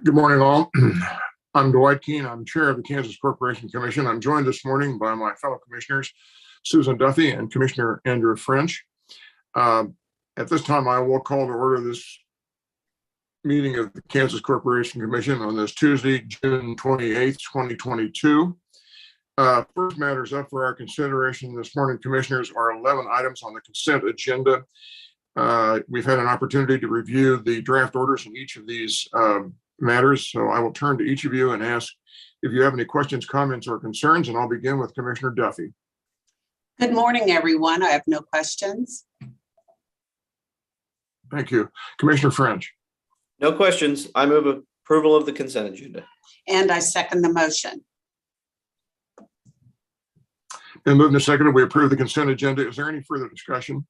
Good morning, all. I'm Dwight Keene. I'm chair of the Kansas Corporation Commission. I'm joined this morning by my fellow commissioners, Susan Duffy and Commissioner Andrew French. At this time, I will call to order this meeting of the Kansas Corporation Commission on this Tuesday, June 28th, 2022. First matters up for our consideration this morning, commissioners, are 11 items on the consent agenda. We've had an opportunity to review the draft orders in each of these matters, so I will turn to each of you and ask if you have any questions, comments, or concerns, and I'll begin with Commissioner Duffy. Good morning, everyone. I have no questions. Thank you. Commissioner French. No questions. I move approval of the consent agenda. And I second the motion. Been moved and seconded. We approve the consent agenda. Is there any further discussion?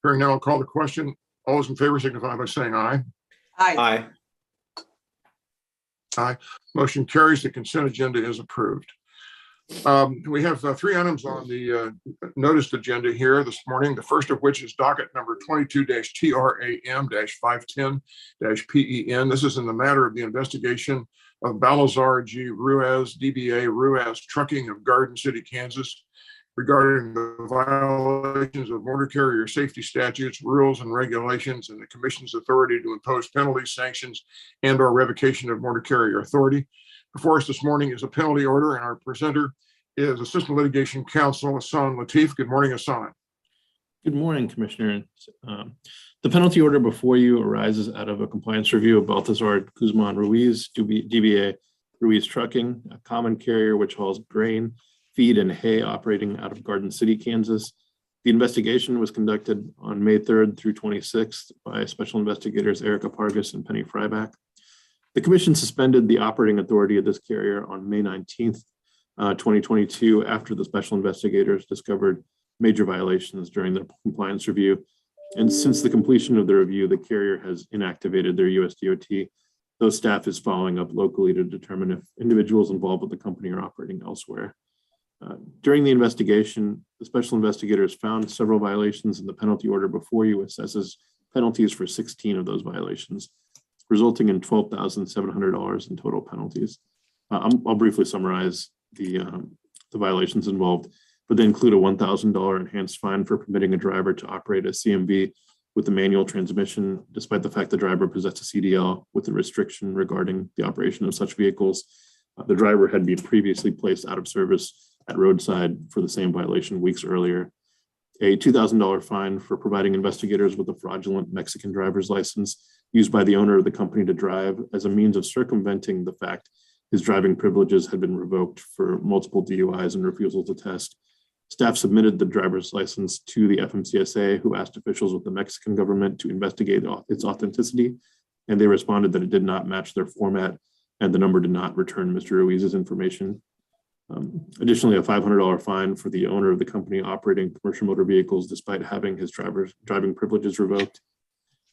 Hearing none, I'll call the question. All those in favor signify by saying aye. Aye. Aye. Aye. Motion carries. The consent agenda is approved. We have three items on the noticed agenda here this morning. The first of which is docket number 22-TRAM-510-PEN. This is in the matter of the investigation of Balazar G. Ruiz, DBA Ruiz Trucking of Garden City, Kansas, regarding the violations of motor carrier safety statutes, rules, and regulations, and the Commission's authority to impose penalties, sanctions, and/or revocation of motor carrier authority. Before us this morning is a penalty order, and our presenter is Assistant Litigation Counsel Hassan Latif. Good morning, Hassan. Good morning, Commissioner. The penalty order before you arises out of a compliance review of Balthazar Guzman Ruiz, DBA Ruiz Trucking, a common carrier which hauls grain, feed, and hay operating out of Garden City, Kansas. The investigation was conducted on May 3rd through 26th by special investigators Erica Pargas and Penny Fryback. The Commission suspended the operating authority of this carrier on May 19th, 2022, after the special investigators discovered major violations during the compliance review. And since the completion of the review, the carrier has inactivated their USDOT, though staff is following up locally to determine if individuals involved with the company are operating elsewhere. During the investigation, the special investigators found several violations, and the penalty order before you assesses penalties for 16 of those violations, resulting in $12,700 in total penalties. I'll briefly summarize the violations involved, but they include a $1,000 enhanced fine for permitting a driver to operate a CMV with a manual transmission, despite the fact the driver possessed a CDL with a restriction regarding the operation of such vehicles. The driver had been previously placed out of service at roadside for the same violation weeks earlier. A $2,000 fine for providing investigators with a fraudulent Mexican driver's license used by the owner of the company to drive as a means of circumventing the fact his driving privileges had been revoked for multiple DUIs and refusal to test. Staff submitted the driver's license to the FMCSA, who asked officials with the Mexican government to investigate its authenticity, and they responded that it did not match their format and the number did not return Mr. Ruiz's information. Additionally, a $500 fine for the owner of the company operating commercial motor vehicles despite having his driving privileges revoked.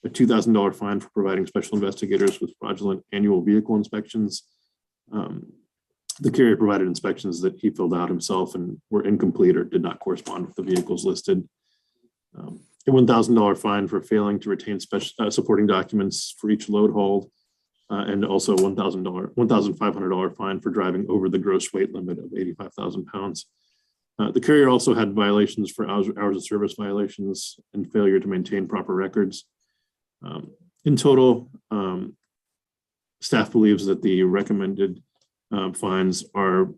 A $2,000 fine for providing special investigators with fraudulent annual vehicle inspections. The carrier provided inspections that he filled out himself and were incomplete or did not correspond with the vehicles listed. A $1,000 fine for failing to retain supporting documents for each load hauled. And also $1,500 fine for driving over the gross weight limit of 85,000 pounds. The carrier also had violations for hours of service violations and failure to maintain proper records. In total, staff believes that the recommended fines are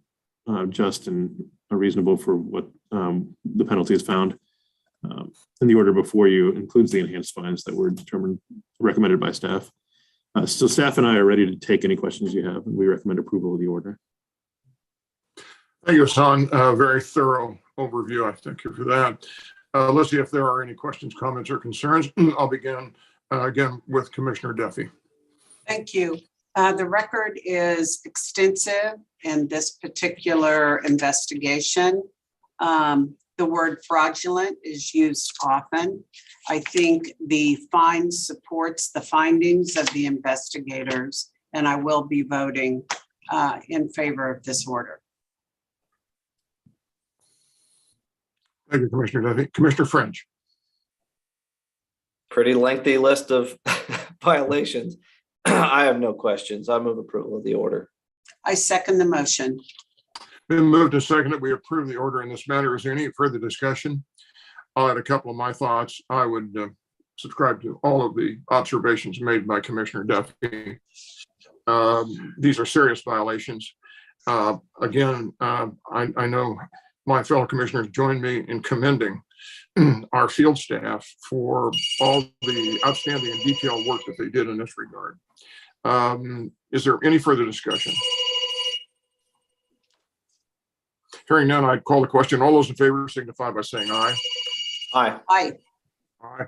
just and reasonable for what the penalty is found. And the order before you includes the enhanced fines that were recommended by staff. So staff and I are ready to take any questions you have, and we recommend approval of the order. Thank you, Hassan. Very thorough overview. I thank you for that. Let's see if there are any questions, comments, or concerns. I'll begin again with Commissioner Duffy. Thank you. The record is extensive in this particular investigation. The word fraudulent is used often. I think the fine supports the findings of the investigators, and I will be voting in favor of this order. Thank you, Commissioner Duffy. Commissioner French. Pretty lengthy list of violations. I have no questions. I move approval of the order. I second the motion. Been moved and seconded. We approve the order in this matter. Is there any further discussion? I'll add a couple of my thoughts. I would subscribe to all of the observations made by Commissioner Duffy. These are serious violations. Again, I know my fellow commissioners join me in commending our field staff for all the outstanding and detailed work that they did in this regard. Is there any further discussion? Hearing none, I'd call the question. All those in favor signify by saying aye. Aye. Aye. Aye.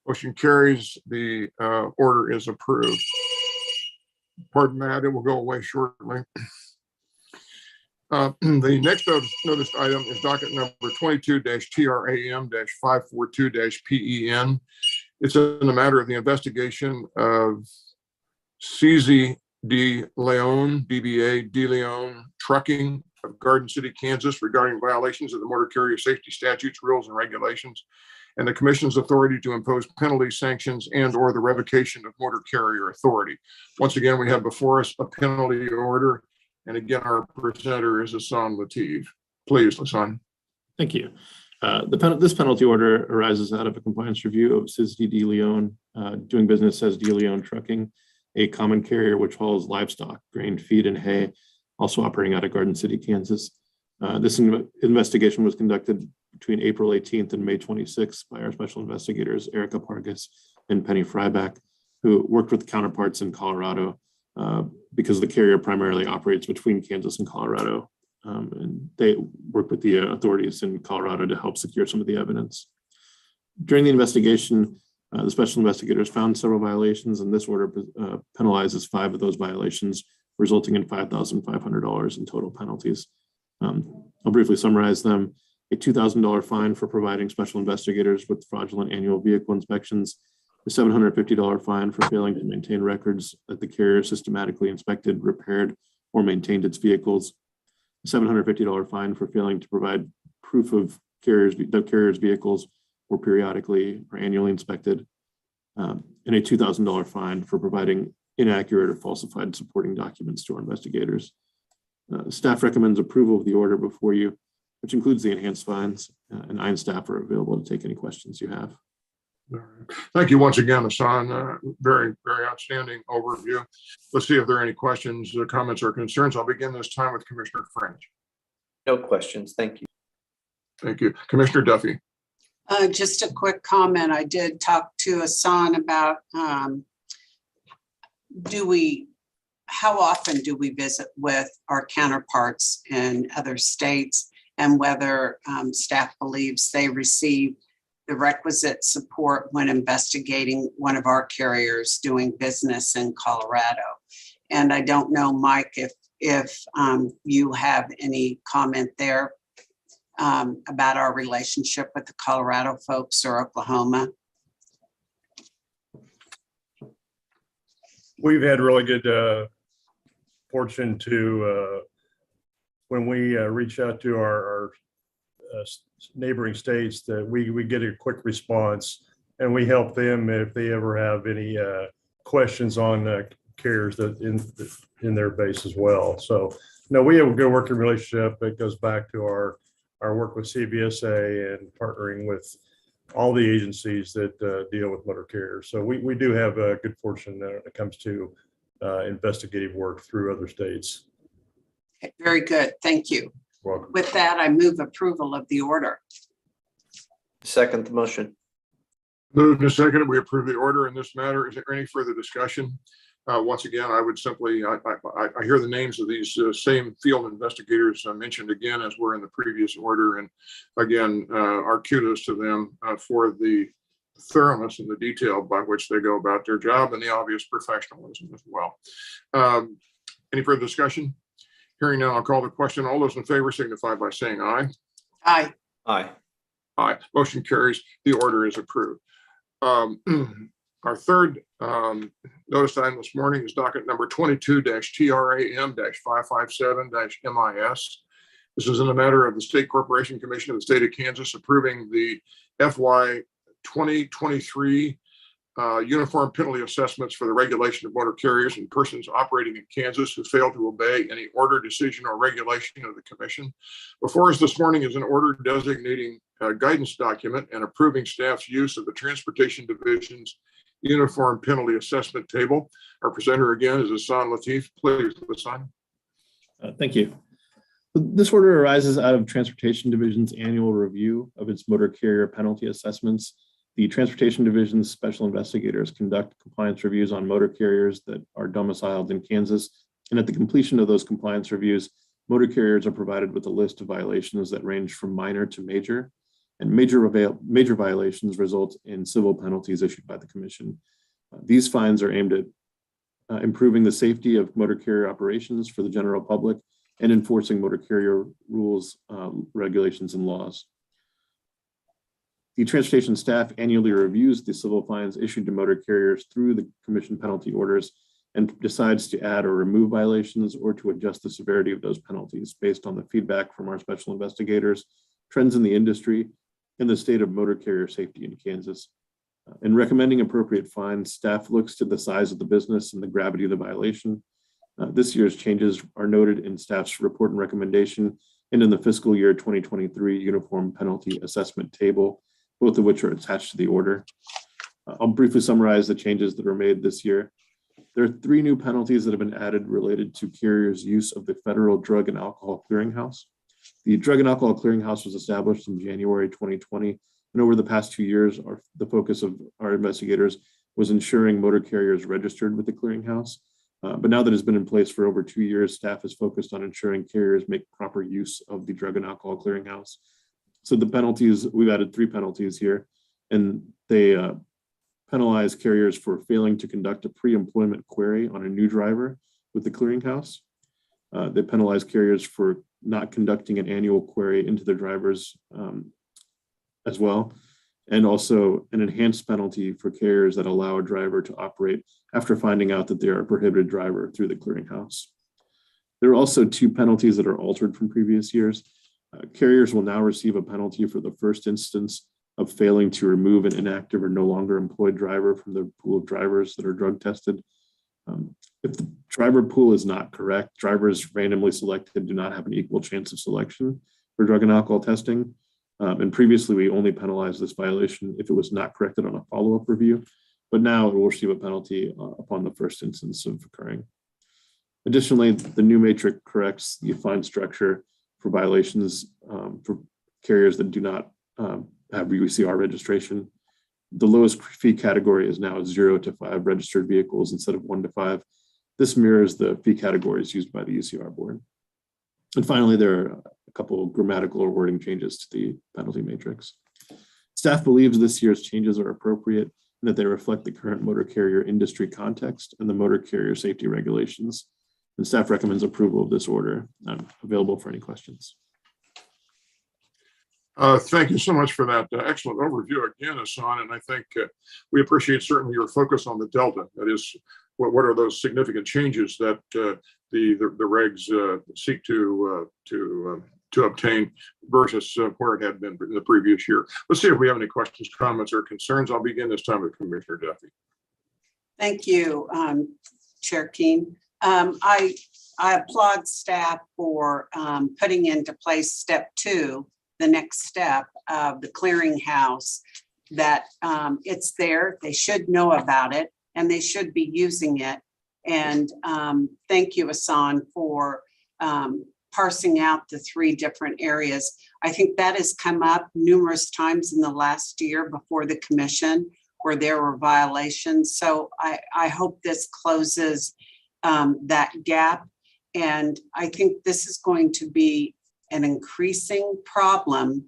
Motion carries. The order is approved. Pardon that, it will go away shortly. The next noticed item is docket number 22-TRAM-542-PEN. It's in the matter of the investigation of CZ De Leon, DBA De Leon Trucking of Garden City, Kansas, regarding violations of the motor carrier safety statutes, rules, and regulations, and the commission's authority to impose penalties, sanctions, and/or the revocation of motor carrier authority. Once again, we have before us a penalty order. And again, our presenter is Hassan Latif. Please, Hassan. Thank you. This penalty order arises out of a compliance review of CZ De Leon, doing business as De Leon Trucking, a common carrier which hauls livestock, grain, feed, and hay, also operating out of Garden City, Kansas. This investigation was conducted between April 18th and May 26th by our special investigators, Erica Pargas and Penny Fryback, who worked with counterparts in Colorado because the carrier primarily operates between Kansas and Colorado. And they work with the authorities in Colorado to help secure some of the evidence. During the investigation, the special investigators found several violations, and this order penalizes 5 of those violations, resulting in $5,500 in total penalties. I'll briefly summarize them. A $2,000 fine for providing special investigators with fraudulent annual vehicle inspections, a $750 fine for failing to maintain records that the carrier systematically inspected, repaired, or maintained its vehicles, a $750 fine for failing to provide proof of the carrier's vehicles were periodically or annually inspected, and a $2,000 fine for providing inaccurate or falsified supporting documents to our investigators. Staff recommends approval of the order before you, which includes the enhanced fines, and I and staff are available to take any questions you have. Thank you once again, Hassan. Very, very outstanding overview. Let's see if there are any questions, comments, or concerns. I'll begin this time with Commissioner French. No questions. Thank you. Thank you. Commissioner Duffy. Just a quick comment. I did talk to Hassan about how often do we visit with our counterparts in other states, and whether staff believes they receive the requisite support when investigating one of our carriers doing business in Colorado. And I don't know, Mike, if you have any comment there about our relationship with the Colorado folks or Oklahoma. We've had really good fortune to, when we reach out to our neighboring states, that we get a quick response, and we help them if they ever have any questions on carriers that in their base as well. So no, we have a good working relationship. It goes back to our work with CBSA and partnering with all the agencies that deal with motor carriers. So we do have a good fortune when it comes to investigative work through other states. Okay, very good. Thank you. Welcome. With that, I move approval of the order. Second the motion. Moved and seconded. We approve the order in this matter. Is there any further discussion? Once again, I would simply, I hear the names of these same field investigators mentioned again as were in the previous order. And again, our kudos to them for the thoroughness and the detail by which they go about their job, and the obvious professionalism as well. Any further discussion? Hearing none, I'll call the question. All those in favor signify by saying aye. Aye. Aye. Aye. Motion carries. The order is approved. Our third notice item this morning is docket number 22-TRAM-557-MIS. This is in the matter of the State Corporation Commission of the State of Kansas approving the FY 2023 uniform penalty assessments for the regulation of motor carriers and persons operating in Kansas who fail to obey any order, decision, or regulation of the commission. Before us this morning is an order designating a guidance document and approving staff's use of the Transportation Division's uniform penalty assessment table. Our presenter again is Hassan Latif. Please, Hassan. Thank you. This order arises out of Transportation Division's annual review of its motor carrier penalty assessments. The Transportation Division's special investigators conduct compliance reviews on motor carriers that are domiciled in Kansas. And at the completion of those compliance reviews, motor carriers are provided with a list of violations that range from minor to major. And major violations result in civil penalties issued by the Commission. These fines are aimed at improving the safety of motor carrier operations for the general public and enforcing motor carrier rules, regulations, and laws. The transportation staff annually reviews the civil fines issued to motor carriers through the Commission penalty orders and decides to add or remove violations or to adjust the severity of those penalties based on the feedback from our special investigators, trends in the industry, and the state of motor carrier safety in Kansas. In recommending appropriate fines, staff looks to the size of the business and the gravity of the violation. This year's changes are noted in staff's report and recommendation and in the fiscal year 2023 uniform penalty assessment table, both of which are attached to the order. I'll briefly summarize the changes that were made this year. There are 3 new penalties that have been added related to carriers' use of the Federal Drug and Alcohol Clearinghouse. The Drug and Alcohol Clearinghouse was established in January 2020, and over the past 2 years, the focus of our investigators was ensuring motor carriers registered with the clearinghouse. But now that it's been in place for over 2 years, staff is focused on ensuring carriers make proper use of the Drug and Alcohol Clearinghouse. So the penalties, we've added 3 penalties here, and they penalize carriers for failing to conduct a pre-employment query on a new driver with the clearinghouse. They penalize carriers for not conducting an annual query into their drivers as well, and also an enhanced penalty for carriers that allow a driver to operate after finding out that they are a prohibited driver through the clearinghouse. There are also 2 penalties that are altered from previous years. Carriers will now receive a penalty for the first instance of failing to remove an inactive or no longer employed driver from the pool of drivers that are drug tested. If the driver pool is not correct, drivers randomly selected do not have an equal chance of selection for drug and alcohol testing. And previously, we only penalized this violation if it was not corrected on a follow-up review, but now it will receive a penalty upon the first instance of occurring. Additionally, the new matrix corrects the fine structure for violations for carriers that do not have UCR registration. The lowest fee category is now 0 to 5 registered vehicles instead of 1 to 5. This mirrors the fee categories used by the UCR board. And finally, there are a couple of grammatical or wording changes to the penalty matrix. Staff believes this year's changes are appropriate and that they reflect the current motor carrier industry context and the motor carrier safety regulations. And staff recommends approval of this order. I'm available for any questions. Thank you so much for that excellent overview again, Hassan. And I think we appreciate certainly your focus on the Delta. That is, what are those significant changes that the regs seek to obtain versus where it had been in the previous year. Let's see if we have any questions, comments, or concerns. I'll begin this time with Commissioner Duffy. Thank you, Chair Keen. I applaud staff for putting into place step 2, the next step of the clearinghouse, that it's there, they should know about it, and they should be using it. And thank you, Hassan, for parsing out the 3 different areas. I think that has come up numerous times in the last year before the commission where there were violations. So I hope this closes that gap. And I think this is going to be an increasing problem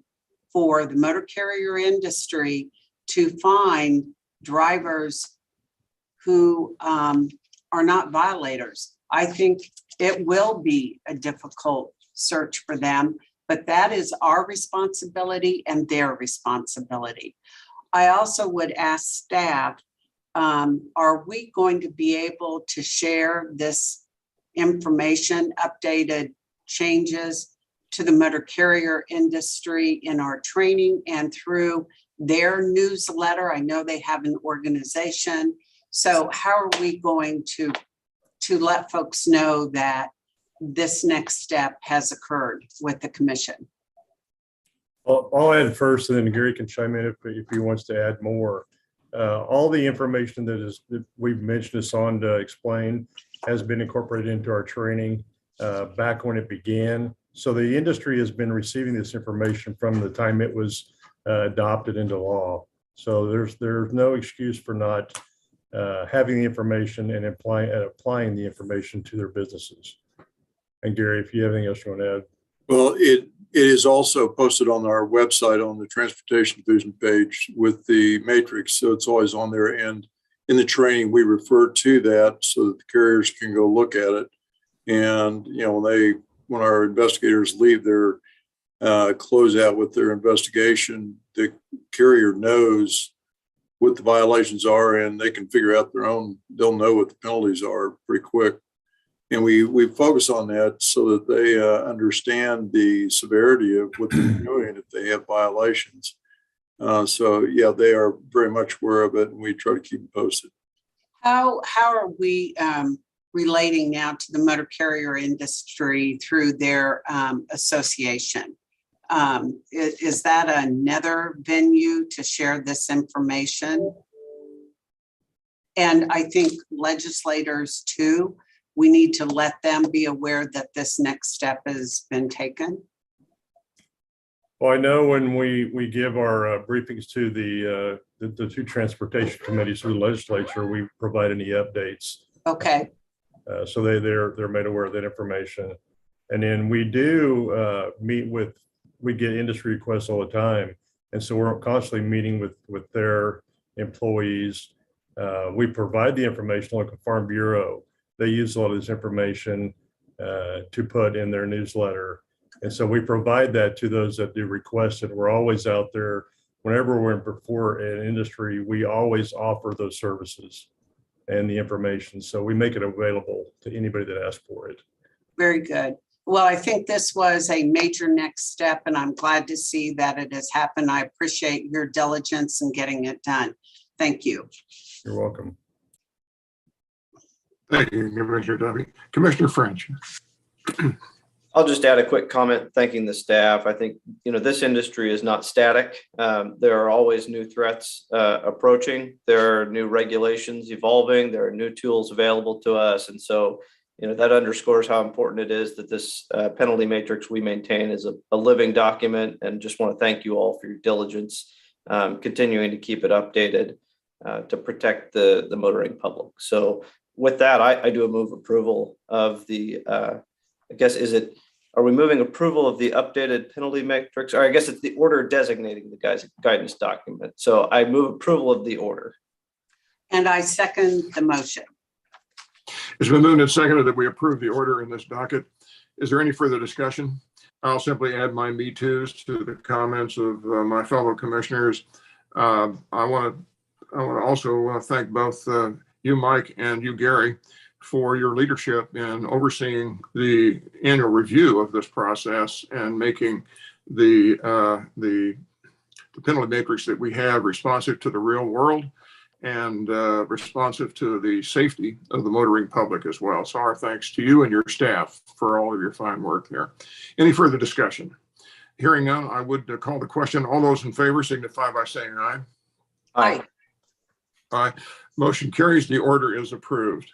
for the motor carrier industry to find drivers who are not violators. I think it will be a difficult search for them, but that is our responsibility and their responsibility. I also would ask staff, are we going to be able to share this information, updated changes to the motor carrier industry in our training and through their newsletter? I know they have an organization. So how are we going to let folks know that this next step has occurred with the commission? I'll add first, and then Gary can chime in if he wants to add more. All the information that we've mentioned as Sonda explained has been incorporated into our training back when it began. So the industry has been receiving this information from the time it was adopted into law. So there's no excuse for not having the information and applying the information to their businesses. And Gary, if you have anything else you want to add. Well, it is also posted on our website on the Transportation Division page with the matrix. So it's always on there. And in the training, we refer to that so that the carriers can go look at it. And, you know, when our investigators leave their closeout with their investigation, the carrier knows what the violations are and they can figure out they'll know what the penalties are pretty quick. And we focus on that so that they understand the severity of what they're doing if they have violations. So yeah, they are very much aware of it, and we try to keep them posted. How are we relating now to the motor carrier industry through their association? Is that another venue to share this information? And I think legislators too, we need to let them be aware that this next step has been taken. Well, I know when we give our briefings to the two transportation committees through the legislature, we provide any updates. Okay. So they're made aware of that information. And then we do we get industry requests all the time. And so we're constantly meeting with their employees. We provide the information like the Farm Bureau. They use a lot of this information to put in their newsletter. And so we provide that to those that do request it. We're always out there. Whenever we're before an industry, we always offer those services and the information. So we make it available to anybody that asks for it. Very good. Well, I think this was a major next step, and I'm glad to see that it has happened. I appreciate your diligence in getting it done. Thank you. You're welcome. Thank you, Commissioner Duffy. Commissioner French. I'll just add a quick comment thanking the staff. I think, this industry is not static. There are always new threats approaching. There are new regulations evolving. There are new tools available to us. And so, that underscores how important it is that this penalty matrix we maintain is a living document, and just want to thank you all for your diligence, continuing to keep it updated to protect the motoring public. So with that, I do a move approval of the, are we moving approval of the updated penalty matrix? Or I guess it's the order designating the guidance document. So I move approval of the order. And I second the motion. It's been moved and seconded that we approve the order in this docket. Is there any further discussion? I'll simply add my me toos to the comments of my fellow commissioners. I want to also thank both you, Mike, and you, Gary, for your leadership in overseeing the annual review of this process and making the penalty matrix that we have responsive to the real world and responsive to the safety of the motoring public as well. So our thanks to you and your staff for all of your fine work there. Any further discussion? Hearing none, I would call the question. All those in favor signify by saying aye. Aye. Aye. Motion carries. The order is approved.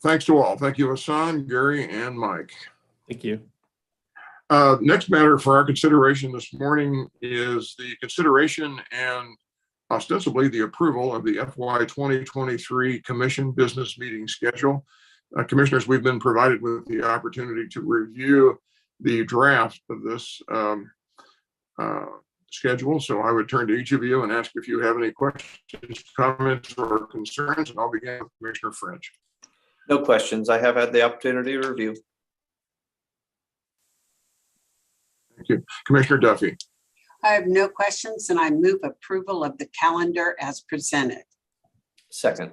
Thanks to all. Thank you, Hassan, Gary, and Mike. Thank you. Next matter for our consideration this morning is the consideration and ostensibly the approval of the FY 2023 Commission Business Meeting Schedule. Commissioners, we've been provided with the opportunity to review the draft of this schedule. So I would turn to each of you and ask if you have any questions, comments, or concerns, and I'll begin with Commissioner French. No questions. I have had the opportunity to review. Thank you. Commissioner Duffy. I have no questions, and I move approval of the calendar as presented. Second.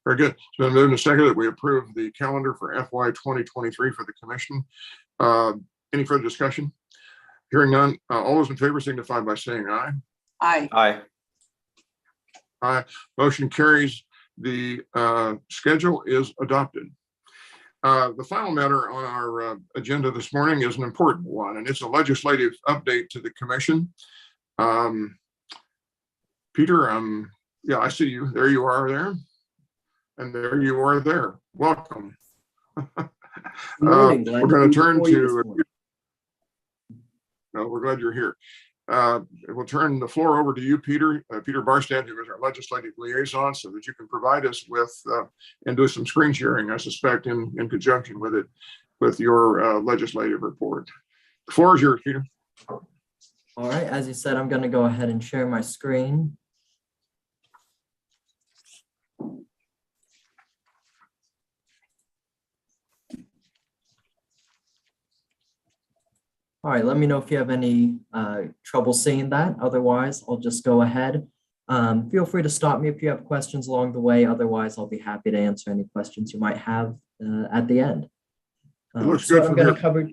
Very good. It's been moved and seconded that we approve the calendar for FY 2023 for the commission. Any further discussion? Hearing none, all those in favor signify by saying aye. Aye. Aye. Aye. Motion carries. The schedule is adopted. The final matter on our agenda this morning is an important one, and it's a legislative update to the commission. Peter, yeah, I see you. There you are there. And there you are there. Welcome. Morning, Glenn. We're going to turn Before you to, this morning. no, we're glad you're here. We'll turn the floor over to you, Peter Barstand, who is our legislative liaison, so that you can provide us with and do some screen sharing, I suspect, in conjunction with it, with your legislative report. The floor is yours, Peter. All right, as you said, I'm going to go ahead and share my screen. All right, let me know if you have any trouble seeing that. Otherwise, I'll just go ahead. Feel free to stop me if you have questions along the way. Otherwise, I'll be happy to answer any questions you might have at the end. It looks good from here. Cover.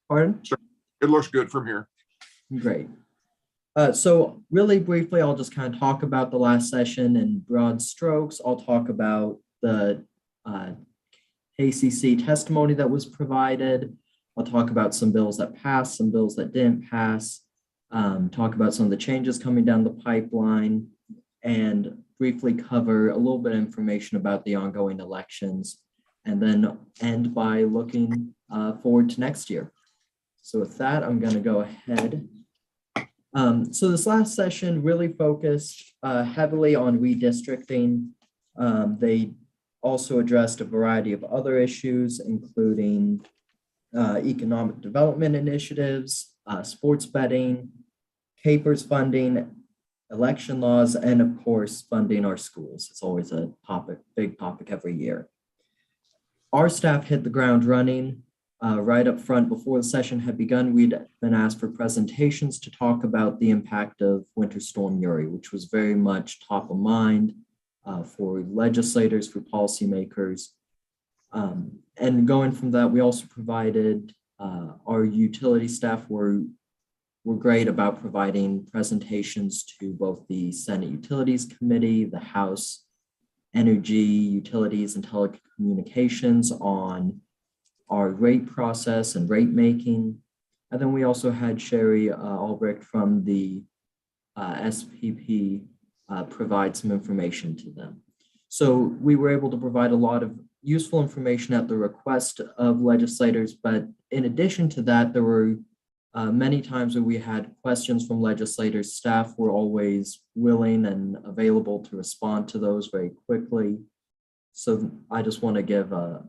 Pardon? It looks good from here. Great. So really briefly, I'll just kind of talk about the last session in broad strokes. I'll talk about the ACC testimony that was provided. I'll talk about some bills that passed, some bills that didn't pass, talk about some of the changes coming down the pipeline, and briefly cover a little bit of information about the ongoing elections, and then end by looking forward to next year. So with that, I'm going to go ahead. So this last session really focused heavily on redistricting. They also addressed a variety of other issues, including economic development initiatives, sports betting, CAPERS funding, election laws, and of course, funding our schools. It's always a big topic every year. Our staff hit the ground running right up front. Before the session had begun, we'd been asked for presentations to talk about the impact of Winter Storm Uri, which was very much top of mind for legislators, for policymakers. And going from that, we also provided, our utility staff were great about providing presentations to both the Senate Utilities Committee, the House Energy, Utilities, and Telecommunications on our rate process and rate making. And then we also had Sherry Albrecht from the SPP provide some information to them. So we were able to provide a lot of useful information at the request of legislators, but in addition to that, there were many times where we had questions from legislators. Staff were always willing and available to respond to those very quickly. So I just want to give a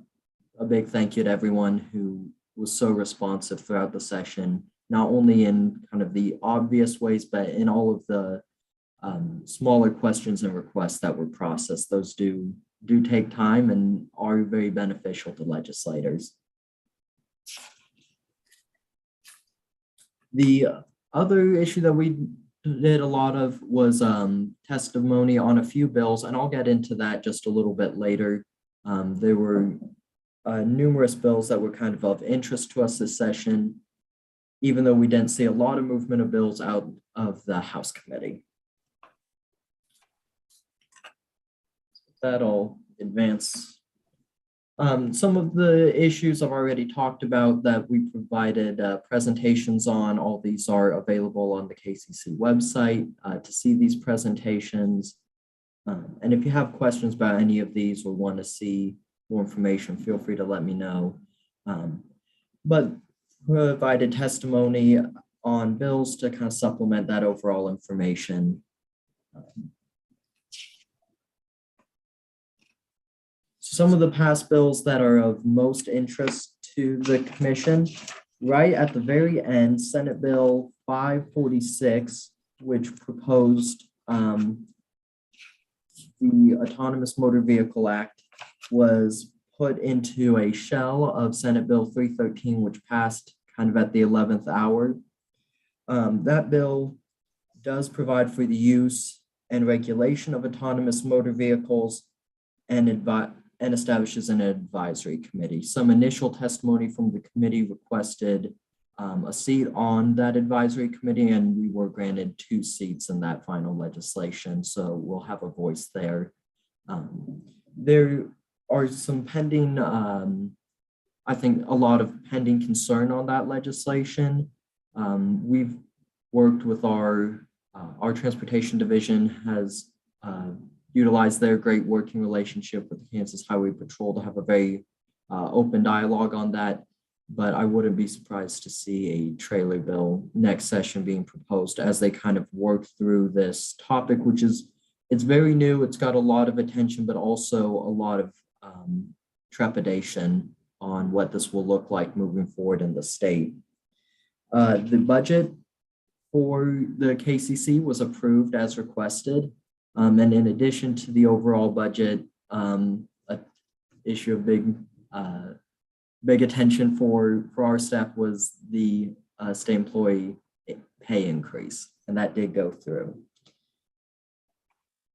big thank you to everyone who was so responsive throughout the session, not only in kind of the obvious ways, but in all of the smaller questions and requests that were processed. Those do take time and are very beneficial to legislators. The other issue that we did a lot of was testimony on a few bills, and I'll get into that just a little bit later. There were numerous bills that were kind of interest to us this session, even though we didn't see a lot of movement of bills out of the House committee. That'll advance. Some of the issues I've already talked about that we provided presentations on. All these are available on the KCC website to see these presentations. And if you have questions about any of these or want to see more information, feel free to let me know. But provided testimony on bills to kind of supplement that overall information. Some of the past bills that are of most interest to the commission, right at the very end, Senate Bill 546, which proposed the Autonomous Motor Vehicle Act, was put into a shell of Senate Bill 313, which passed kind of at the 11th hour. That bill does provide for the use and regulation of autonomous motor vehicles and establishes an advisory committee. Some initial testimony from the committee requested a seat on that advisory committee, and we were granted 2 seats in that final legislation. So we'll have a voice there. There are some pending, I think a lot of pending concern on that legislation. We've worked with our transportation division has utilized their great working relationship with the Kansas Highway Patrol to have a very open dialogue on that. But I wouldn't be surprised to see a trailer bill next session being proposed as they kind of work through this topic, which is, it's very new. It's got a lot of attention, but also a lot of trepidation on what this will look like moving forward in the state. The budget for the KCC was approved as requested. And in addition to the overall budget, an issue of big attention for our staff was the state employee pay increase, and that did go through.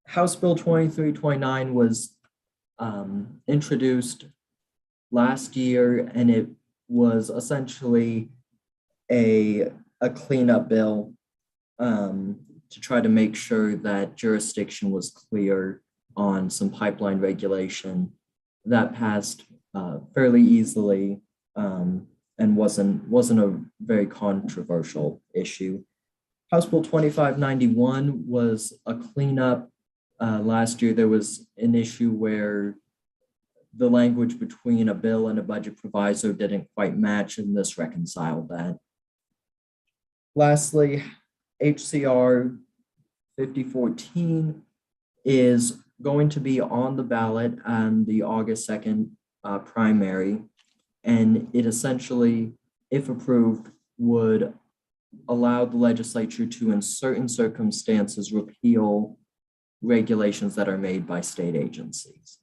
House Bill 2329 was introduced last year, and it was essentially a cleanup bill to try to make sure that jurisdiction was clear on some pipeline regulation. That passed fairly easily and wasn't a very controversial issue. House Bill 2591 was a cleanup. Last year, there was an issue where the language between a bill and a budget proviso didn't quite match, and this reconciled that. Lastly, HCR 5014 is going to be on the ballot on the August 2nd primary, and it essentially, if approved, would allow the legislature to, in certain circumstances, repeal regulations that are made by state agencies.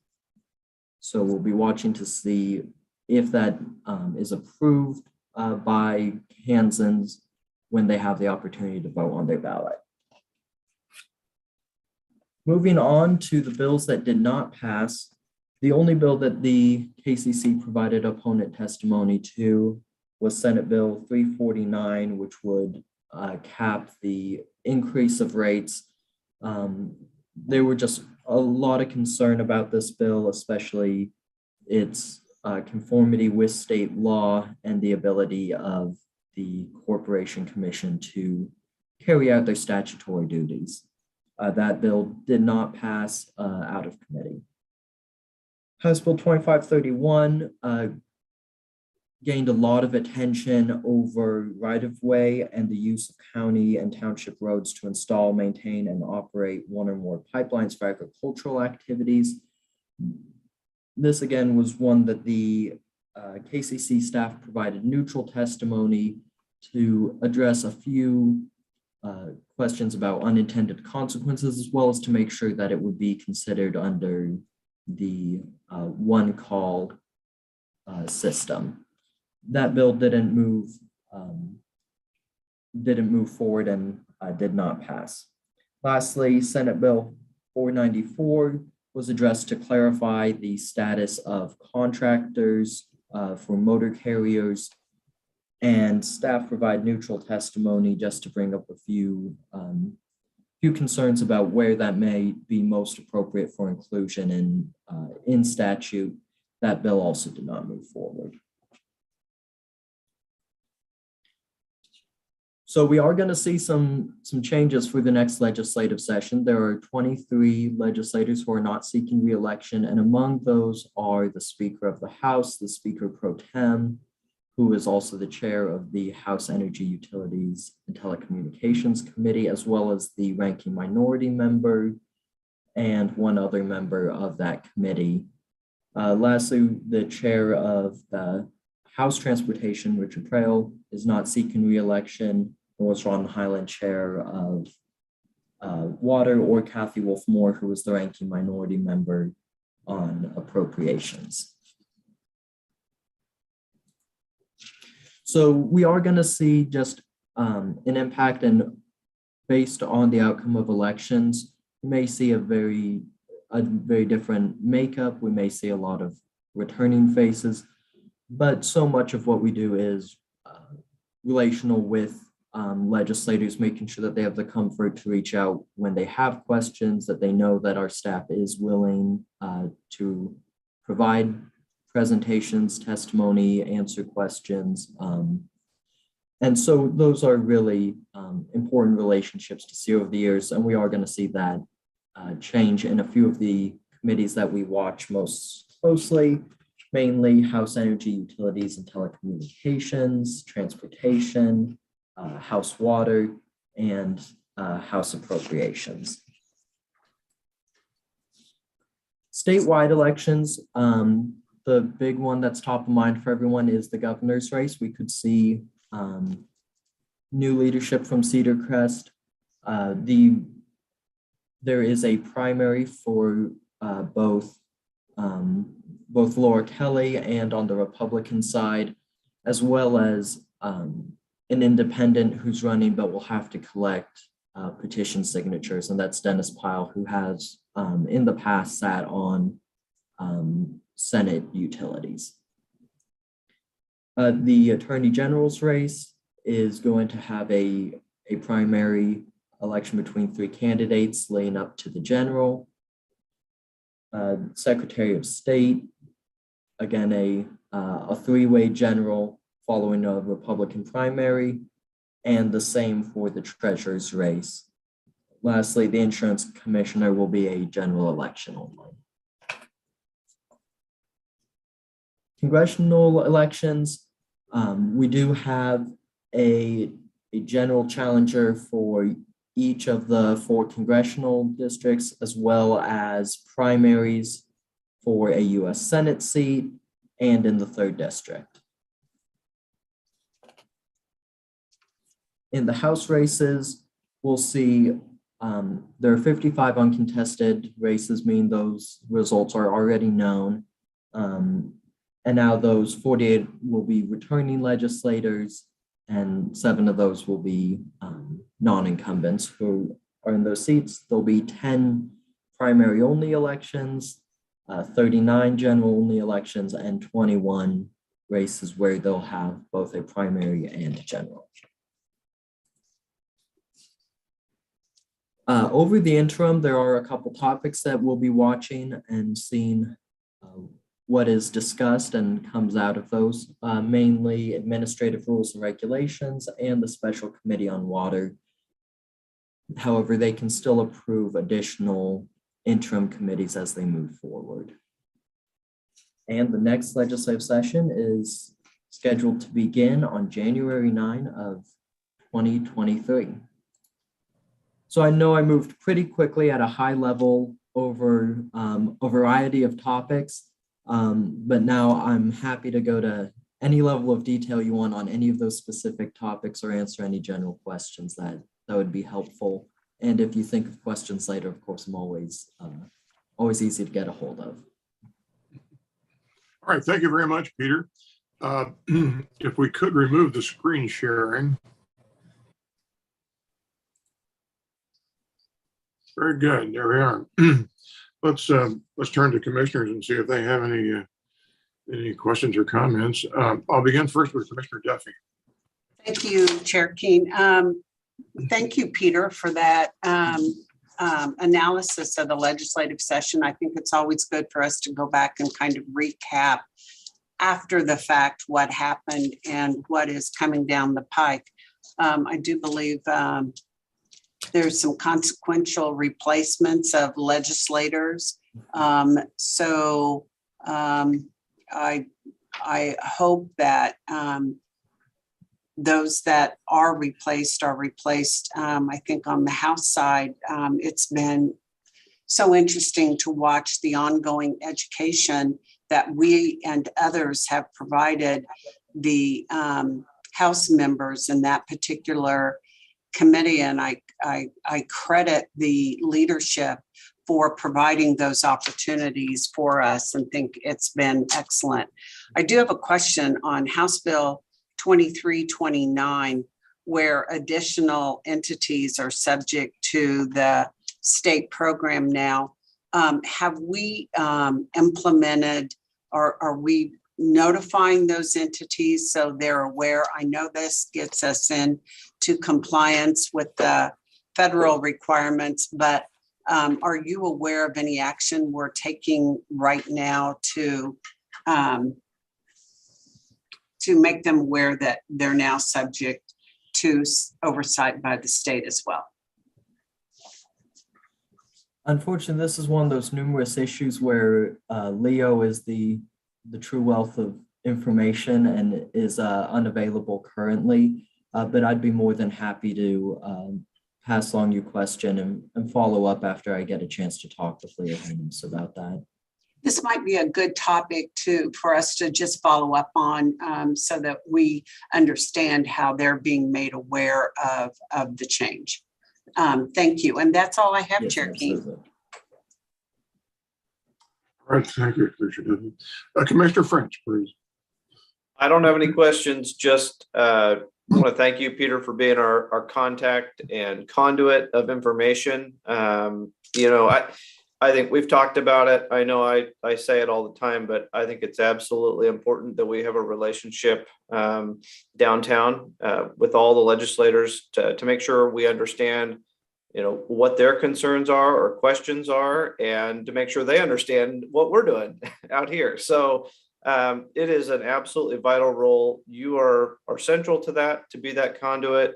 So we'll be watching to see if that is approved by Kansans when they have the opportunity to vote on their ballot. Moving on to the bills that did not pass, the only bill that the KCC provided opponent testimony to was Senate Bill 349, which would cap the increase of rates. There were just a lot of concern about this bill, especially its conformity with state law and the ability of the Corporation Commission to carry out their statutory duties. That bill did not pass out of committee. House Bill 2531 gained a lot of attention over right-of-way and the use of county and township roads to install, maintain, and operate one or more pipelines for agricultural activities. This again was one that the KCC staff provided neutral testimony to address a few questions about unintended consequences, as well as to make sure that it would be considered under the one call system. That bill didn't move forward and did not pass. Lastly, Senate Bill 494 was addressed to clarify the status of contractors for motor carriers, and staff provide neutral testimony just to bring up a few concerns about where that may be most appropriate for inclusion in statute. That bill also did not move forward. So we are going to see some changes for the next legislative session. There are 23 legislators who are not seeking re-election, and among those are the Speaker of the House, the Speaker Pro Tem, who is also the chair of the House Energy, Utilities, and Telecommunications Committee, as well as the ranking minority member and one other member of that committee. Lastly, the chair of the House Transportation, Richard Trail, is not seeking re-election, nor was Ron Highland chair of Water, or Kathy Wolf-Moore, who was the ranking minority member on appropriations. So we are going to see just an impact, and based on the outcome of elections, we may see a very different makeup. We may see a lot of returning faces, but so much of what we do is relational with legislators, making sure that they have the comfort to reach out when they have questions, that they know that our staff is willing to provide presentations, testimony, answer questions. And so those are really important relationships to see over the years, and we are going to see that change in a few of the committees that we watch most closely, mainly House Energy, Utilities and Telecommunications, Transportation, House Water, and House Appropriations. Statewide elections, the big one that's top of mind for everyone is the governor's race. We could see new leadership from Cedar Crest. There is a primary for both Laura Kelly and on the Republican side, as well as an independent who's running but will have to collect petition signatures, and that's Dennis Pyle, who has in the past sat on Senate Utilities. The Attorney General's race is going to have a primary election between 3 candidates leading up to the general. Secretary of State, again, a 3-way general following a Republican primary, and the same for the treasurer's race. Lastly, the insurance commissioner will be a general election only. Congressional elections, we do have a general challenger for each of the 4 congressional districts, as well as primaries for a U.S. Senate seat and in the 3rd district. In the House races, we'll see there are 55 uncontested races, meaning those results are already known. And now those 48 will be returning legislators, and 7 of those will be non-incumbents who are in those seats. There'll be 10 primary only elections, 39 general only elections, and 21 races where they'll have both a primary and a general. Over the interim, there are a couple topics that we'll be watching and seeing what is discussed and comes out of those, mainly administrative rules and regulations and the Special Committee on Water. However, they can still approve additional interim committees as they move forward. And the next legislative session is scheduled to begin on January 9 of 2023. So I know I moved pretty quickly at a high level over a variety of topics, but now I'm happy to go to any level of detail you want on any of those specific topics or answer any general questions that would be helpful. And if you think of questions later, of course, I'm always easy to get a hold of. All right, thank you very much, Peter. If we could remove the screen sharing. Very good, there we are. Let's turn to commissioners and see if they have any questions or comments. I'll begin first with Commissioner Duffy. Thank you, Chair Keen. Thank you, Peter, for that analysis of the legislative session. I think it's always good for us to go back and kind of recap after the fact what happened and what is coming down the pike. I do believe there's some consequential replacements of legislators. So I hope that those that are replaced. I think on the House side, it's been so interesting to watch the ongoing education that we and others have provided the House members in that particular committee, and I credit the leadership for providing those opportunities for us and think it's been excellent. I do have a question on House Bill 2329, where additional entities are subject to the state program now. Have we implemented, or are we notifying those entities so they're aware. I know this gets us into compliance with the federal requirements, but are you aware of any action we're taking right now to make them aware that they're now subject to oversight by the state as well? Unfortunately, this is one of those numerous issues where Leo is the true wealth of information and is unavailable currently. But I'd be more than happy to pass along your question and follow up after I get a chance to talk with Leo Haynes about that. This might be a good topic for us to just follow up on so that we understand how they're being made aware of the change. Thank you. And that's all I have, Yes, Chair King. absolutely. All right, thank you, Commissioner Duffy. Commissioner French, please. I don't have any questions, just want to thank you, Peter, for being our contact and conduit of information. I think we've talked about it. I know I say it all the time, but I think it's absolutely important that we have a relationship downtown with all the legislators to make sure we understand, what their concerns are or questions are, and to make sure they understand what we're doing out here. So it is an absolutely vital role. You are central to that, to be that conduit.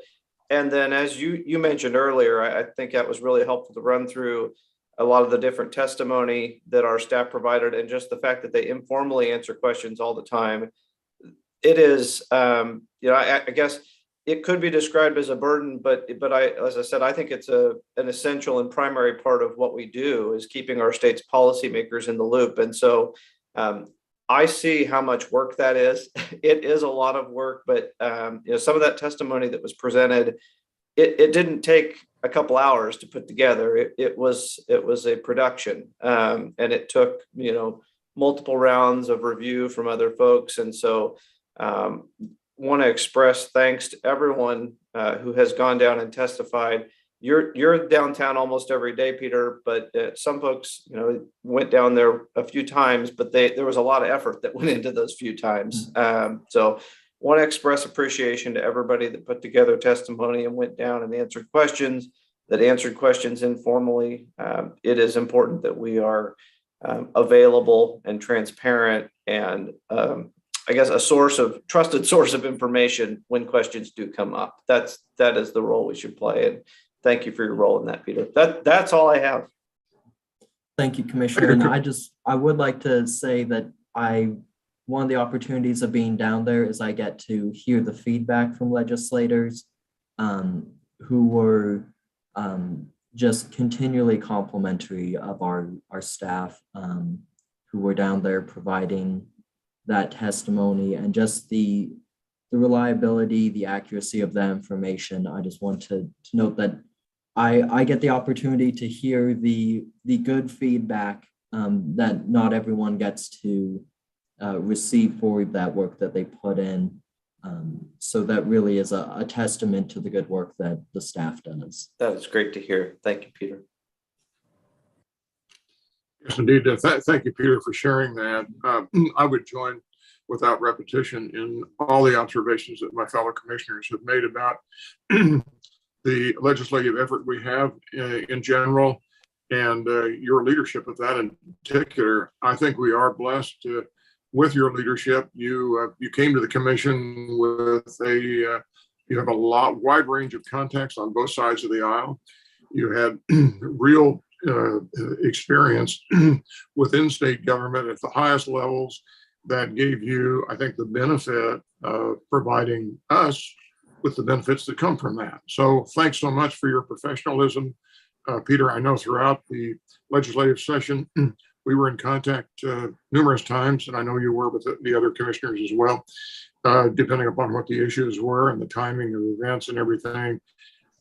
And then, as you mentioned earlier, I think that was really helpful to run through a lot of the different testimony that our staff provided, and just the fact that they informally answer questions all the time. It is, I guess it could be described as a burden, but as I said, I think it's an essential and primary part of what we do, is keeping our state's policymakers in the loop. And so I see how much work that is. It is a lot of work, but some of that testimony that was presented, it didn't take a couple hours to put together. It was a production, and it took multiple rounds of review from other folks. And so want to express thanks to everyone who has gone down and testified. You're downtown almost every day, Peter, but some folks went down there a few times, but there was a lot of effort that went into those few times. So want to express appreciation to everybody that put together testimony and went down and answered questions informally. It is important that we are available and transparent, and I guess a trusted source of information when questions do come up. That is the role we should play. And thank you for your role in that, Peter. That's all I have. Thank you, Commissioner. And I would like to say that one of the opportunities of being down there is I get to hear the feedback from legislators who were just continually complimentary of our staff who were down there providing that testimony, and just the reliability, the accuracy of the information. I just want to note that I get the opportunity to hear the good feedback that not everyone gets to receive for that work that they put in. So that really is a testament to the good work that the staff does. That is great to hear. Thank you, Peter. Yes, indeed. Thank you, Peter, for sharing that. I would join without repetition in all the observations that my fellow commissioners have made about the legislative effort we have in general, and your leadership of that in particular. I think we are blessed with your leadership. You came to the commission with you have a wide range of contacts on both sides of the aisle. You had real experience within state government at the highest levels that gave you, I think, the benefit of providing us with the benefits that come from that. So thanks so much for your professionalism. Peter, I know throughout the legislative session, we were in contact numerous times, and I know you were with the other commissioners as well, depending upon what the issues were and the timing of events and everything.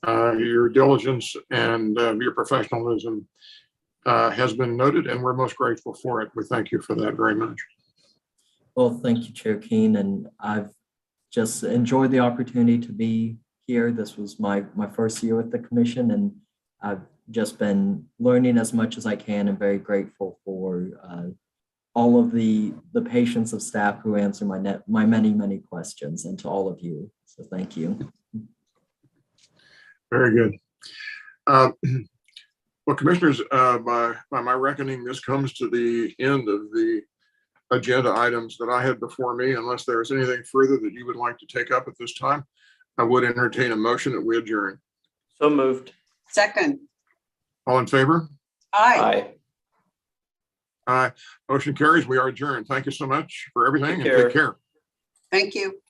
Your diligence and your professionalism has been noted, and we're most grateful for it. We thank you for that very much. Well, thank you, Chair Keen, and I've just enjoyed the opportunity to be here. This was my first year with the commission, and I've just been learning as much as I can, and very grateful for all of the patience of staff who answer my many questions, and to all of you. So thank you. Very good. Well, commissioners, by my reckoning, this comes to the end of the agenda items that I had before me. Unless there is anything further that you would like to take up at this time, I would entertain a motion that we adjourn. So moved. Second. All in favor? Aye. Aye. Motion carries. We are adjourned. Thank you so much for everything and Take care. take care. Thank you.